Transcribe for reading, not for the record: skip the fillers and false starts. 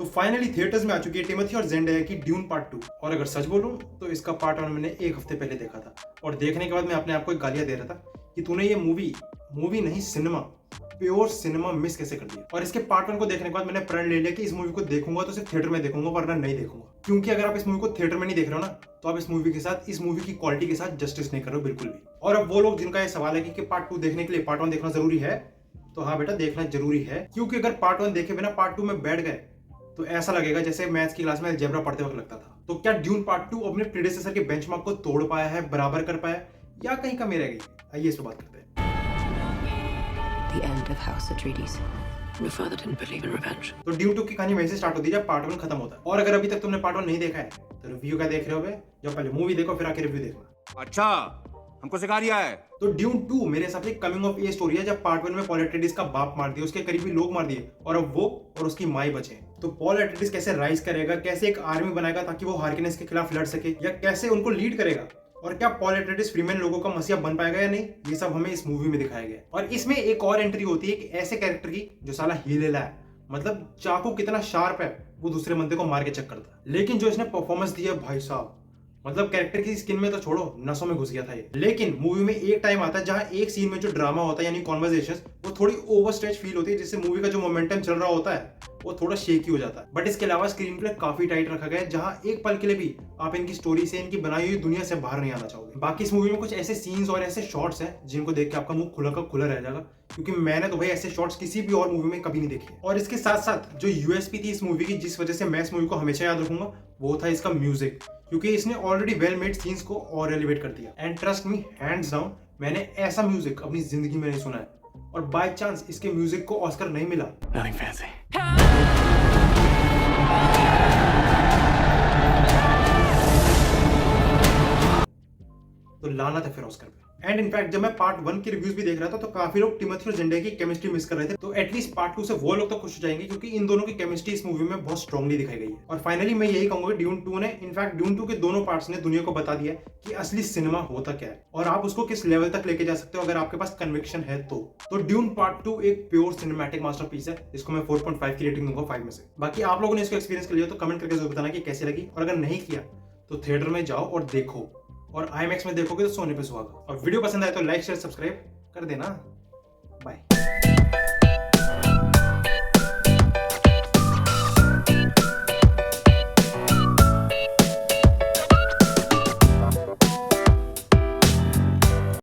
तो finally theatres में आ चुकी है टिमोथी और जेंडाया की ड्यून पार्ट 2। और अगर सच बोलूं तो इसका पार्ट 1 मैंने एक हफ्ते पहले देखा था और देखने के बाद मैं अपने आप को एक गालियां दे रहा था कि तूने ये मूवी नहीं सिनेमा, प्योर सिनेमा मिस कैसे कर दिया। और इसके पार्ट 1 को देखने के बाद मैंने प्रण ले लिया कि इस मूवी को देखूंगा तो सिर्फ थिएटर में देखूंगा वरना नहीं देखूंगा, क्योंकि अगर आप इस मूवी को थिएटर में नहीं देख रहे हो ना तो आप इस मूवी की क्वालिटी के साथ जस्टिस नहीं कर रहे हो बिल्कुल भी। और अब वो लोग जिनका ये सवाल है कि पार्ट 2 देखने के लिए पार्ट 1 देखना जरूरी है, तो हाँ बेटा देखना जरूरी है, क्योंकि अगर पार्ट 1 देखे बिना पार्ट 2 में बैठ गए तो ऐसा लगेगा जैसे मैथ्स की क्लास में अलजेब्रा पढ़ते वक्त लगता था। तो क्या ड्यून पार्ट 2 अपने प्रीडेसेसर के बेंचमार्क को तोड़ पाया है, बराबर कर पाया, या कहीं कमी रह गई? आइए इस पर बात करते हैं। The end of House Atreides. Your father didn't believe in revenge. तो ड्यून 2 की कहानी वहीं से स्टार्ट होती है जब पार्ट 1 खत्म होता है। और अगर अभी तक तुमने पार्ट 1 नहीं देखा है तो रिव्यू क्या देख रहे हो बे? जब पहले मूवी देखो फिर आके रिव्यू देखना। अच्छा, हमको सिखा रिया है। तो ड्यून 2 मेरे हिसाब से कमिंग ऑफ एज स्टोरी है, जब पार्ट 1 में पॉल एट्रेइडिस का बाप मार दिया, उसके करीबी लोग मार दिए और अब वो और उसकी माई बचे। तो पॉल एट्रेइडिस कैसे राइज करेगा, कैसे एक आर्मी बनाएगा ताकि वो हार्किनेस के खिलाफ लड़ सके, या कैसे उनको लीड करेगा, और क्या पॉल एट्रेइडिस फ्रीमैन लोगों का मसीहा बन पाएगा या नहीं, ये सब हमें इस मूवी में दिखाया गया है। और इसमें एक और एंट्री होती है कि ऐसे कैरेक्टर की जो साला हीलेला है, मतलब चाकू कितना शार्प है वो दूसरे बंदे को मार के चेक करता है, लेकिन जो इसने परफॉर्मेंस दिया भाई साहब, मतलब कैरेक्टर की स्किन में तो छोड़ो, नसों में घुस गया था ये। लेकिन मूवी में एक टाइम आता है जहां एक सीन में जो ड्रामा होता है यानी कॉन्वर्सेशंस, वो थोड़ी ओवरस्ट्रेच फील होती है, जिससे मूवी का जो मोमेंटम चल रहा होता है वो थोड़ा शेकी हो जाता है। बट इसके अलावा स्क्रीन प्ले काफी टाइट रखा गया है, जहां एक पल के लिए भी आप इनकी स्टोरी से, इनकी बनाई हुई दुनिया से बाहर नहीं आना चाहोगे। बाकी इस मूवी में कुछ ऐसे सीन्स और ऐसे शॉट्स हैं जिनको देख के आपका मुंह खुला का खुला रह जाएगा, क्योंकि मैंने तो भाई ऐसे शॉट्स किसी भी और मूवी में कभी नहीं देखे। और इसके साथ साथ जो यूएसपी थी इस मूवी की, जिस वजह से मैं इस मूवी को हमेशा याद रखूंगा, वो था इसका म्यूजिक, क्योंकि इसने ऑलरेडी वेल मेड सीन्स को और एलिवेट कर दिया। And trust me, hands down, मैंने ऐसा म्यूजिक अपनी जिंदगी में नहीं सुना है, और बाय चांस इसके म्यूजिक को ऑस्कर नहीं मिला। Nothing fancy. तो लानत है फिर ऑस्कर पे। एंड इनफैक्ट जब मैं पार्ट 1 की रिव्यूज भी देख रहा था तो काफी लोग टिमोथी और जेंडाया की केमिस्ट्री मिस कर रहे थे, तो एटलीस्ट पार्ट 2 से वो लोग तो खुश हो जाएंगे, क्योंकि इन दोनों की केमिस्ट्री इस मूवी में बहुत स्ट्रांगली दिखाई गई है। और फाइनली मैं यही कहूंगा, ड्यून 2 ने, इनफैक्ट ड्यून 2 के दोनों पार्ट्स ने दुनिया को बता दिया कि असली सिनेमा होता क्या है और आप उसको किस लेवल तक लेके जा सकते हो अगर आपके पास कन्विक्शन है तो ड्यून पार्ट 2 एक प्योर सिनेमैटिक मास्टरपीस है, इसको मैं 4.5 की रेटिंग दूंगा 5 में से। बाकी आप लोगों ने इसको एक्सपीरियंस कर लिया तो कमेंट करके जरूर बताना कि कैसी लगी, और अगर नहीं किया तो थिएटर में जाओ और देखो, और IMAX में देखोगे तो सोने पे सुहागा। और वीडियो पसंद आए तो लाइक शेयर सब्सक्राइब कर देना। बाय।